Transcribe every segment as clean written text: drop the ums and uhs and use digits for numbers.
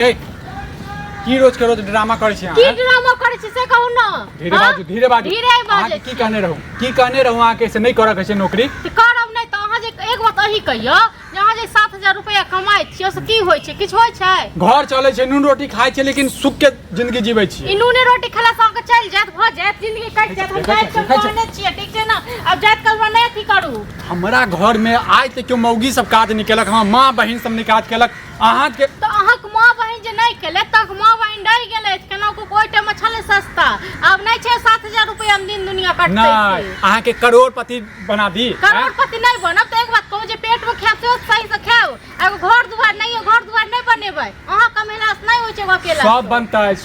की रोज के रोज ड्रामा करे छी की ड्रामा करे छी से कहू ना। धीरे बाजू बाजे की कहने रहू आके से नहीं करक छै नौकरी त करब नहीं त अहाँ जे एक बात अही कहियो जहाँ जे 7000 रुपया कमाई छियो से की होय छै किछ होय छै घर चले छै नून रोटी खाय छै लेकिन सुख के जिंदगी जीबै छी ई नून रोटी खेला स के चल जात भ जात जिंदगी कट जात हम जात के कहने छियै ठीक छै ना अब जात कलवा नहीं अथी करू हमरा घर में आय त क्यों मौगी सब काज निकलक हम मां बहिन सब ने काज केलक अहाँ के तो अहाँ के मां बहिन जे नहीं केले तक मां बहिन डर गेले केना को कोई टाइम छले सस्ता अब नहीं छै 7000 रुपया हम दिन दुनिया कटते नहीं अहाँ के करोड़पति बना दी करोड़पति नहीं बनब त एक बात कहू जे पेट में खाते हो सही से खाओ एगो घर दुआर नहीं बनेबै अहाँ कमेला से नहीं होय छै अकेला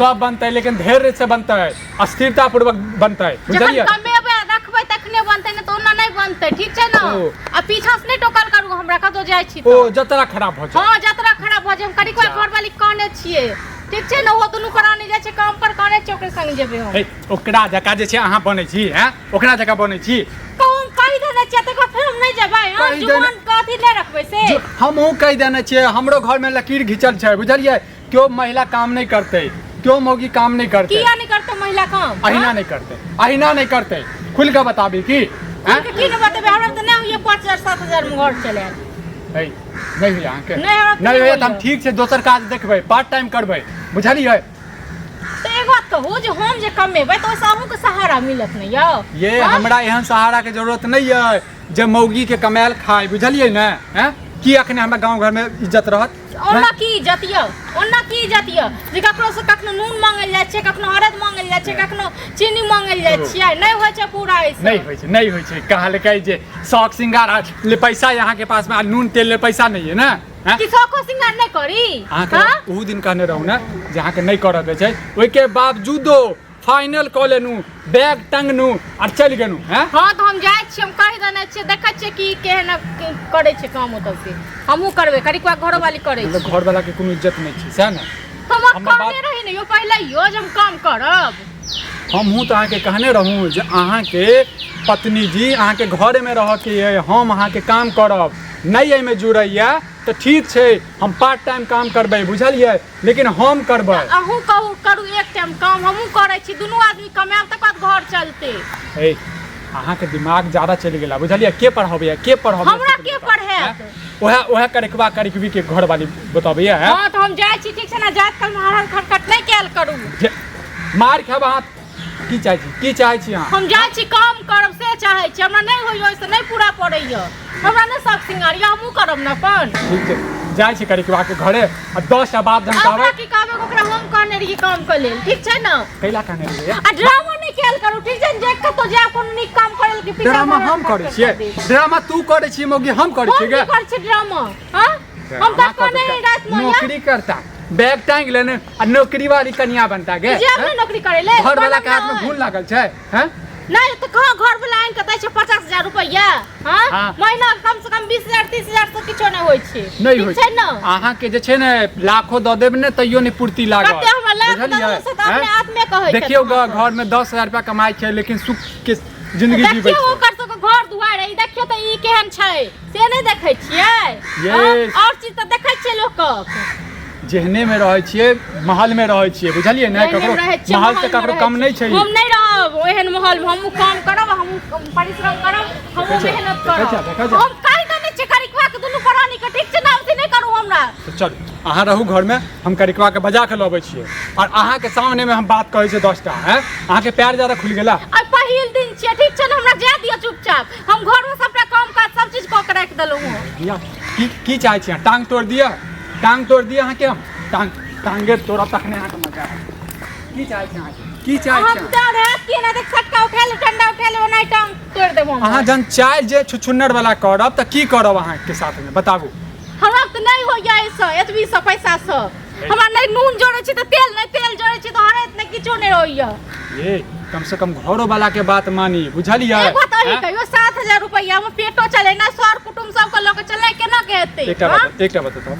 सब बनतै लेकिन धैर्य से बनतै स्थिरता पूर्वक बनतै बुझलियै कमेबै रखबै तखने बनतै न त ओना नहीं बनतै ठीक छै न आ पीछा से नहीं टोकल करू हमरा कतो जाय छी ओ जतरा खराब भ जाय हां जतरा खराब भ जाय हम करी कोई घर वाली काने छियै ठीक छै न ओ दुनु कराने जाय छै काम पर काने छै ओकर संग जेबै हम ओकरा जका जे छै अहाँ बनै छी हैं ओकरा जका बनै छी कहूं कहि देने छियै त फिर हम नहीं जेबै हां जुबान कथि नहीं रखबै से हमहू कहि देने छियै हमरो घर में लकीर घिचल छै बुझलियै क्यों महिला काम नहीं करते क्यों मौगी काम नहीं करते किया नहीं करते महिला काम अहिना नहीं करते खुल के बताबी की हैं की न बतेबे हमरा त नहीं होय 5000 7000 में घर चले नहीं होय अहाँ के नहीं होय त हम ठीक छै दोसर काज देखबै पार्ट टाइम करबै बुझलियै तो एक बात कहू जे हम जे कमेबै तो साहू के सहारा मिलत नहीं ये हमरा एहन सहारा के जरूरत नहीं है जे मौगी के कमायल खाय बुझलियै न हैं की अखने हमरा गांव घर में इज्जत रहत ओना की इज्जत य जे ककरो से कखनो नून मांगल जाय छै कखनो हरद मांगल जाय छै कखनो चीनी मांगल जाय छै नहीं होय छै पूरा ऐसे नहीं होय छै कहल के जे शौक सिंगार ले पैसा यहाँ के पास में नून तेल ले पैसा नहीं है ना कि शौक सिंगार नहीं करी उ दिन कहने रहू ना जे अहाँ के नहीं करऽ के छै ओइ के बावजूदो फाइनल कॉल लेनु बैग टंगनु और चल गेनु हैं हां तो हम जाय छी हम कहि देने छी देखै छी कि केहन करे छै काम ओतौ से हमहू करबे करिकवा घर वाली करे छै घर वाला के कोनो इज्जत नहीं छै सह ना हम कहने रही ने यो पहले यो जे हम काम करब हमहू तो अहाँ के कहने रहूं जे अहाँ के पत्नी जी अहाँ के घर में रह के हम अहाँ के काम करब नहीं एमे जुड़ैया तो ठीक छै हम पार्ट टाइम काम करबै बुझलियै लेकिन हम करबै अहू कहू करू एक टाइम काम हमहू करै छी दुनू आदमी कमाएब तक बाद घर चलते अहाँ के दिमाग ज्यादा चलि गेला बुझलियै के पढ़ाबै हमरा के पढ़े ओहे करकवा करकवी के घर वाली बताबै है हां तो हम जाय छी ठीक छै ना जात कल महाराज खटखट नहीं कैल करू मार खाब अहाँ की चाहै छी अहाँ हम जाय छी काम करब से चाहै छी हमरा नहीं होय ओइसे नहीं पूरा पड़ैया हमरा ने सब सिंगारिया हमहू करब न अपन ठीक छै जाय छी करकवा के घरे आ 10 टा बाद हम कहबै की कहबै ओकरा हम कहने रही काम कर लेल ठीक छै ना कैला कहने रही आ ड्रामा नहीं कैल करू ठीक छै जे कतो जा कोनो नीक काम करल के पीछे ड्रामा हम करै छियै ड्रामा तू करै छी मौगी हम करै छियै हम करै छी ड्रामा हां हम तक कहने रात में नौकरी करता बैग टांग लेने आ नौकरी वाली कन्या बनता गे जे हम नौकरी करे ले घर वाला के हाथ में घून लागल छै हैं नहीं तो कहां घर वाला आइन के दै छै 50000 रुपया हां महीना कम से कम 20000 30000 तो किछो नहीं होय छै नहीं होय छै ना अहाँ के जे छै ने लाखों द देब ने तइयो नहीं पूर्ति लागत कते हमरा लाख से त अपने हाथ में कहै छै देखियो घर में 10000 रुपया कमाई छै लेकिन सुख के जिंदगी जीबै छै ओकर सब घर दुआर है देखियो त ई केहन छै से नहीं देखै छियै और चीज त देखै छियै लोक जेहने में रहै छियै महल में रहै छियै बुझलियै ने ककरो महल से ककरो कम नहीं छै हम नहीं रहब ओहन महल में हमहू काम करब हमहू परिश्रम करब हमहू मेहनत करब हम काहे दने छै करिकवा के दुनु प्राणी के ठीक छै ना उसे नहीं करू हमरा चल अहाँ रहू घर में हम करिकवा के बजा के लबै छियै और अहाँ के सामने में हम बात कहै छै 10 टा हैं अहाँ के पैर ज्यादा खुल गेला आ पहिल दिन छै ठीक छै ना हमरा जा दियो चुपचाप हम घर में सबटा काम काज सब चीज क के राख देलौ हूं की चाहै छी टांग तोड़ दिया अहाँ के हम टांगे तोड़ा तखने अहाँ के मजा की चाहै छी हम डर है कि ना देख सटका उठा ले डंडा उठा ले ओनाइ टांग तोड़ देबो अहाँ जन चाय जे छुछुन्नर वाला करब त की करब अहाँ के साथ में बताबू हमरा त नहीं होइया ऐसा एतबी स पैसा स हमरा नहीं नून जोड़े छी त तेल जोड़े छी त हरे इतना किछो नहीं होइया ये कम से कम घरो वाला के बात मानी बुझलियै एक बात अही कहियो 7000 रुपया में पेटो चले ना सर कुटुंब सब के लोग चले केना के हेतै एकटा बताओ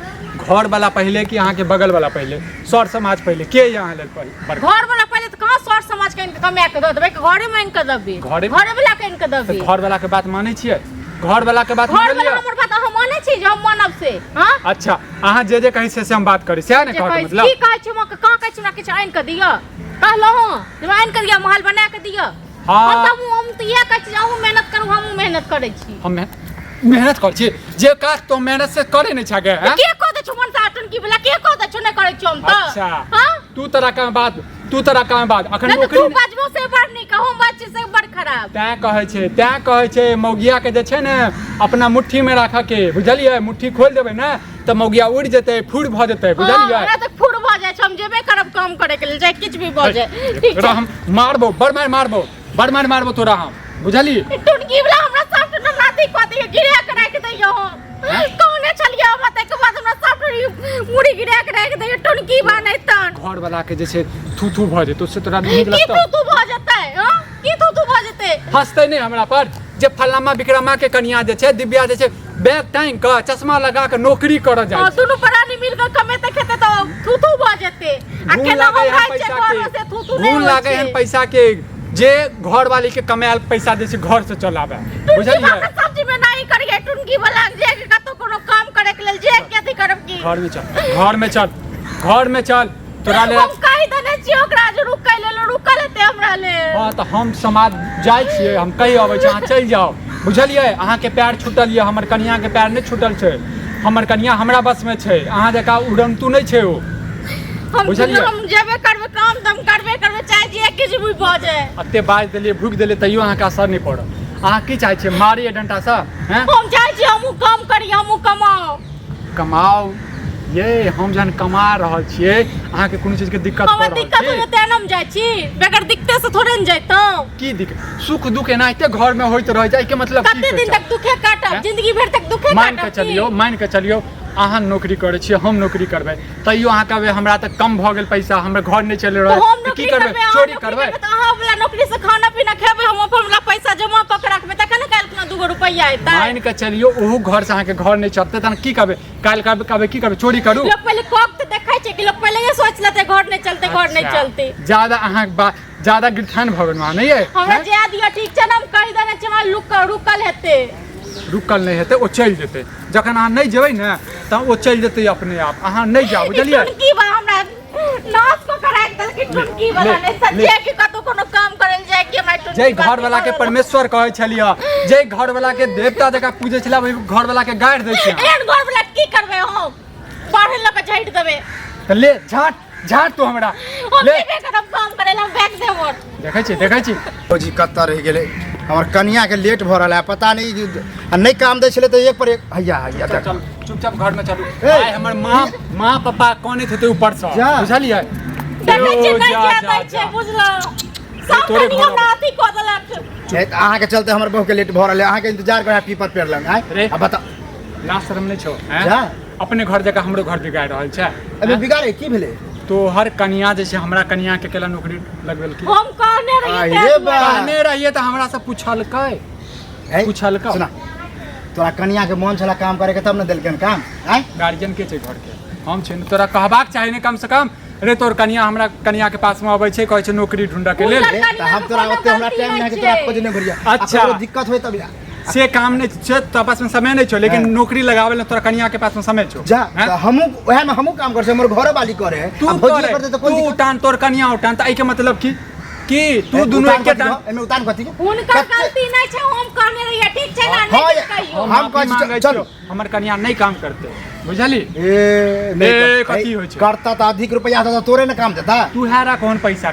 घर वाला पहले कि अहाँ के बगल वाला पहले सर समाज पहले के यहाँ लेल पहले घर वाला पहले त कहां सर समाज के कमा के द देबै घरे में इनके दबी घरे वाला के इनके दबी घर वाला के बात मानै छियै घर वाला के बात घर वाला हमर बात हम मानै जाने छी जे हम मानब से हां अच्छा अहाँ जे कहि से हम बात करी से ने कहत मतलब की कहै छी हम कहां कहै छी हमरा किछ आइन के दियो कहलो जे आइन के दियो महल बना के दियो हां हम त ये कहै छी हम मेहनत करू हम मेहनत करै छी हम मेहनत कर छी जे काज तो मेहनत से करे नहीं छागे हैं के को दे छु मन साटन की बोला के को दे छु नहीं करे छु हम त अच्छा हां तू तरह का बात अखन नौकरी तू बाजबो से बड़ नहीं कहू बात से बड़ खराब तै कहै छै मौगिया के जे छै ने अपना मुट्ठी में राखा के बुझलियै मुट्ठी खोल देबै ना त मौगिया उड़ जेतै फुड़ भ जेतै बुझलियै हमरा त फुड़ भ जाय छै हम जेबे करब काम करे के लेल चाहे किछ भी भ जाय ठीक छै हम मारबो बड़ मार मारबो तोरा हम बुझली टुनकी वाला हमरा साफ न नाती को दे गिरा के रख दइयो कौने चलिया मत के बाद हमरा साफ मुड़ी गिरा के रख दइयो टुनकी बानै तन घर वाला के जे छै थू भ जेतौ से तोरा नीक लगतौ की तू भ जेतै हां की तू भ जेतै हंसतै नहीं हमरा पर जे फल्लामा विक्रमा के कन्या जे छै दिव्या जे छै बैग टांग के चश्मा लगा के नौकरी कर जाय छै दुनु प्राणी मिल के कमेते खेते त थू भ जेतै अकेला हम खाइ छै घर से थू नहीं लागे हन पैसा के जे घर वाली के कमायल पैसा दे छै घर से चलावे बुझलियै सब्जी में नहीं करिए टुनकी वाला जे कतो कोनो काम करे के लेल जे केथि करब की घर में चल तोरा ले हम कहि दने छी ओकरा जे रुक लेते हमरा ले हां त हम समाज जाय छियै हम कहि आबै छी अहाँ चल जाओ बुझलियै अहाँ के पैर छूटल ये हमर कन्या के पैर नहीं छूटल छै हमर कन्या हमरा बस में छै अहाँ जका उड़ंतु नहीं छै ओ हम जेबे करबे काम दम करबे चाहे जे किछ भी भ जाय अते बाज देलिए भूख देलिए तइयो अहाँ के असर नहीं पड़ल अहाँ की चाहे छियै मारिए डंटा से हैं हम चाहे छी हमहु काम करी हमहु कमाओ ये हम जहन कमा रहल छियै अहाँ के कोनो चीज के दिक्कत हमरा दिक्कत होय त हम जाय छी बेगर दिक्कत से थोड़े न जायतो की दिक्कत सुख दुख एनाइते घर में होइत रह जाय के मतलब की कते दिन तक दुखे काटब जिंदगी भर तक दुखे काटब मान के चलियो अहाँ नौकरी करे छियै हम नौकरी करबै तइयो अहाँ कहबै हमरा त कम भ गेल पैसा हमर घर नहीं चल रहल की करबै चोरी करबै त अहाँ वाला नौकरी से खाना पीना खेबै हम अपन वाला पैसा जमा क के रखबै तखन काल खुना 2 रुपया आइतै मान के चलियो ओहू घर से अहाँ के घर नहीं चलते तहन की करबै काल कहबै की करबै चोरी करू लोग पहले कब त देखै छै कि लोग पहले ये सोच लेते घर नहीं चलते ज्यादा अहाँ ज्यादा गिरथान भगन मा नहीं है हमरा जे दिया ठीक छै हम कहि देने छी हमरा रुकल हेते रुकल नहीं हेते ओ चल जेते जखन अहाँ नहीं जेबै ने त ओ चल जेते अपने आप अहाँ नहीं जाओ बुझलियै टुनकी बा हमरा नाच को कराय दे कि टुनकी वाला ने सच्चे कि कतो कोनो काम करल जाय कि हमरा टुनकी जय घर वाला के परमेश्वर कहै छलिया जय घर वाला के देवता जका पूजे छला घर वाला के गाड़ दै छै एहन घर वाला की करबै हम पढ़े ल के झैट देबै त ले झाट तो हमरा ले हम काम करे हम बैग देबो देखै छी जी कत्ता रह गेले हमर कन्या के लेट भ रहल है पता नहीं काम दै छले त एक पर एक हैया चल चुपचाप घर में चलू आइ हमर मां पापा कोने थे ऊपर से बुझलियै देखै छी नहीं जाता छै बुझलो सब कनी हमरा अथी क देलक अहाँ के चलते हमर बहू के लेट भ रहल है अहाँ के इंतजार करे पीपर पेड़ लग अब बता ना शर्म नहीं छौ हैं अपने घर जगह हमरो घर बिगाड़ रहल छै अबे बिगाड़े की भेले तो हर कन्या जैसे हमरा कन्या के केला नौकरी लगवेल की हम कहने रहिए त हमरा से पूछलकै सुना तोरा कन्या के मन छला काम करे के तब न देलकन काम गार्जियन के छै घर के हम छै तोरा कहबाक चाही ने कम से कम रे तोर कन्या हमरा कन्या के पास में आबै छै कहै छै नौकरी ढूंढ के लेल त हम तोरा ओते हमरा टाइम नहीं के तोरा खोजने भरिया अच्छा दिक्कत होय तब से काम नहीं छै तो पास में समय नहीं छो लेकिन नौकरी लगावे तोरा कन्या के पास में समय छो जा हमहु ओहे में हमहु काम कर छै हमर घर वाली करे तू उठान तोर कन्या उठान त आई के मतलब की तू दोनों एके टाइम एमे उतान कथि उनका गलती नहीं छै हम कहने रहिए ठीक छै ना नहीं कहियो हम कहै चल हमर कन्या नहीं काम करते बुझली कथी होय छै करता त अधिक रुपया त तोरे न काम देता तू हेरा कौन पैसा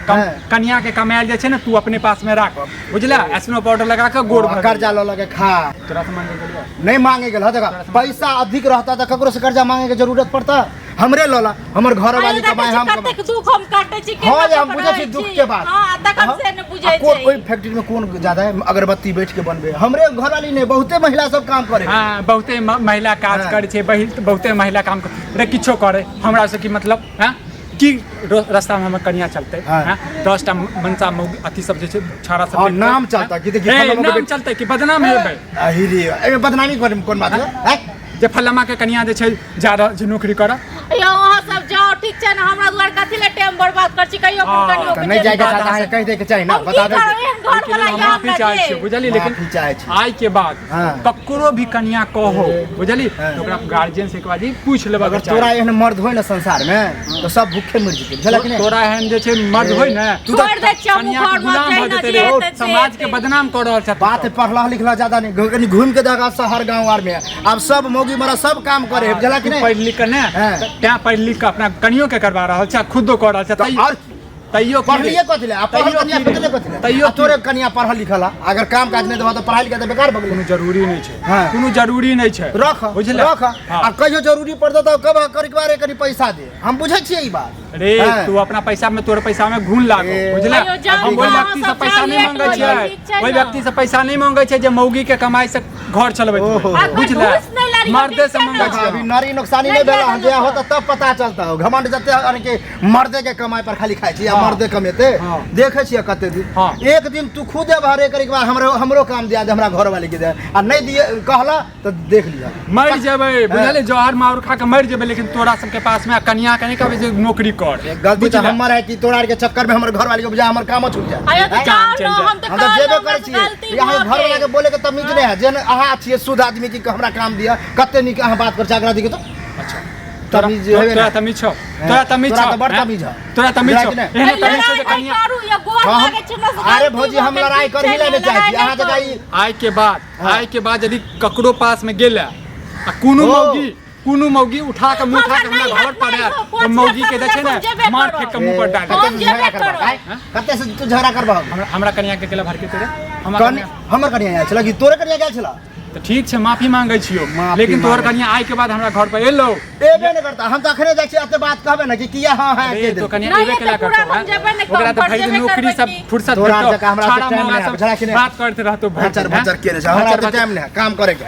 कन्या के कमायल जे छै ने तू अपने पास में राख बुझला एस्नो पाउडर लगा के गोड़ भर कर्जा ल लगे खा तोरा से मांगे गेलियो नहीं मांगे गेल ह पैसा अधिक रहता त ककरो से कर्जा मांगे के जरूरत पड़ता हमरे लला हमर घर वाली कमाए हम कते दुख हम काटे छी के हम बुझै छी दुख के बात हां तखन से न बुझै छै कोई फैक्ट्री में कौन ज्यादा है अगरबत्ती बैठ के बनबे हमरे घर वाली ने बहुते महिला सब काम करे हां बहुते महिला काज करे छै बहुते महिला काम रे किछो करे हमरा से की मतलब हां की रास्ता में हम कन्या चलते हां 10 टा मनसा अथी सब जे छै छाड़ा सब नाम चलता कि देखि नाम चलते कि बदनाम हेबै अहिरे एमे बदनामी कोन बात है जे फल्लामा के कन्या जे छै जा जे नौकरी कर यो अहाँ सब जाओ ठीक छै ना हमरा दुआर कथि ले टाइम बर्बाद कर छी कहियो हाँ, अपन कनियो तो नहीं जाएगा चाहता है कह दे के चाहिए ना बता दे घर वाला हम यहाँ माफी चाहे छियै बुझली लेकिन माफी चाहे छी। आइ के बाद हाँ। ककरो भी कन्या कहो बुझली हाँ। तो ओकरा गार्जियन से एक बार पूछ लेबा अगर तोरा एहन मर्द होय ना संसार में तो सब भूखे मर जेतै बुझला कि नहीं तोरा एहन जे छै मर्द होय ने तू छोड़ दे चमू कन्या के घर में गुलाम जाए भ ना जेतै जे रे एतै समाज के बदनाम कर रहल छै बात पढ़ला लिखला ज्यादा नहीं कहीं घूम के देखा शहर गांव आर में अब सब मौगी मरा सब काम करे है बुझला कि नहीं पढ़ लिख के ने हाँ। त्या पढ़ लिख के अपना कनियो के करवा रहल छै खुदो कर रहल छै तो और तैयो पढ़लिए कथि ले पढ़ल कन्या पढ़ले कथि ले तैयो तोरे कन्या पढ़ल लिखल अगर काम काज नहीं देबा तो पढ़ाई लिखाई तो बेकार भ गेलै कोनो जरूरी नहीं छै हाँ। कोनो जरूरी नहीं छै रख बुझले रख हाँ। आ कहियो जरूरी पड़ता तो कब करिकबारे कनी पैसा दे हम बुझै छियै ई बात रे हाँ। तू अपना पैसा में तोर पैसा में घून लागो ए, बुझले अयो जान हम ओइ अहाँ व्यक्ति से सब पैसा नहीं जान मांगे लेट छियै हो ठीक छै ओइ ने। व्यक्ति से पैसा नहीं मांगे छै जे मौगी के कमाई से घर चलबैत ओहो। होय। बुझले घूस नहीं लारी, मर्दे से ठीक छै मांगे ने। छियै अभी नारी नुकसानी नहीं नहीं भेला भेला जे होता तब पता चलता हो घमंड जते अरे के मर्दे के कमाई पर खाली खाइ छी या हाँ। मर्दे कमेते हाँ। देखे छियै कते दिन हाँ। एक दिन तू खुदे भरे करे के बाद हमरो काम दिया दे हमरा घर वाले के दे आ नहीं दिए कहला तो देख लिया मर जेबै बुझले जहर मार खा के मर जेबै लेकिन तोरा सबके पास में कन्या के नहीं कहबै जे नौकरी कर गलती तो बुझले? हमर है कि तोरा के चक्कर में हमर घर वाले के बजाय हमर काम छूट जाए आयो तो हैं? जाओ चल ना जा। हम तो हम तो जेबे करे गलती छियै यहाँ भऽ घर वाला के गेल। बोले के तमीज नहीं है जेन अहाँ छियै शुद्ध आदमी की हमरा काम दिया कते नीक अहाँ बात कर चाकरा दी के तो अच्छा तमीज है तोरा ना तमीज छौ तोरा तमीज तोरा छौ तो बड़ हैं? तमीज है तोरा तमीज बुझला छौ कि नहीं? एहने अरे तमीज छौ जे लड़ाई कन्या करू या गोर हम- लागे छै ना से अरे गलती भौजी भऽ हम गेल, लड़ाई ठीक कर ही छै लेने ने, चाहे छी लड़ाई अहाँ नहीं जगह करू। आइ के बाद हाँ। आइ के बाद यदि ककरो पास में गेला आ कोनो मौगी उठा के मुंह उठा के हमरा घर पर आयल तो मौगी के देखे ने मार फेंक के मुंह पर डाल कते हम से झगड़ा जेबे करबा करब। हैं? कते से तू झगड़ा करबा हमरा कन्या के केला भर के तेरे हमर कन्या आयल छला कि तोरे कन्या गेल छला तो ठीक छै माफी मांगे छियो माफी लेकिन तोहर मांगे। कन्या आइ के बाद हमरा घर पर एलो एबे नहीं करता हम तो अखने जाइ छी एते बात कहबे ना कि किया हां है अरे के तो दे कन्या नहीं, एबे ये केला तो पूरा करतो हम जेबे नहीं ओकरा तो करब, भाई जेबे नौकरी करबै सब की। फुर्सत तोरा भेटतो जकां हमरा छाड़ा टाइम मामा नहीं है सब बुझला कि नहीं बात करते रहतो भचर भचर के हमरा तो टाइम नहीं है काम करे के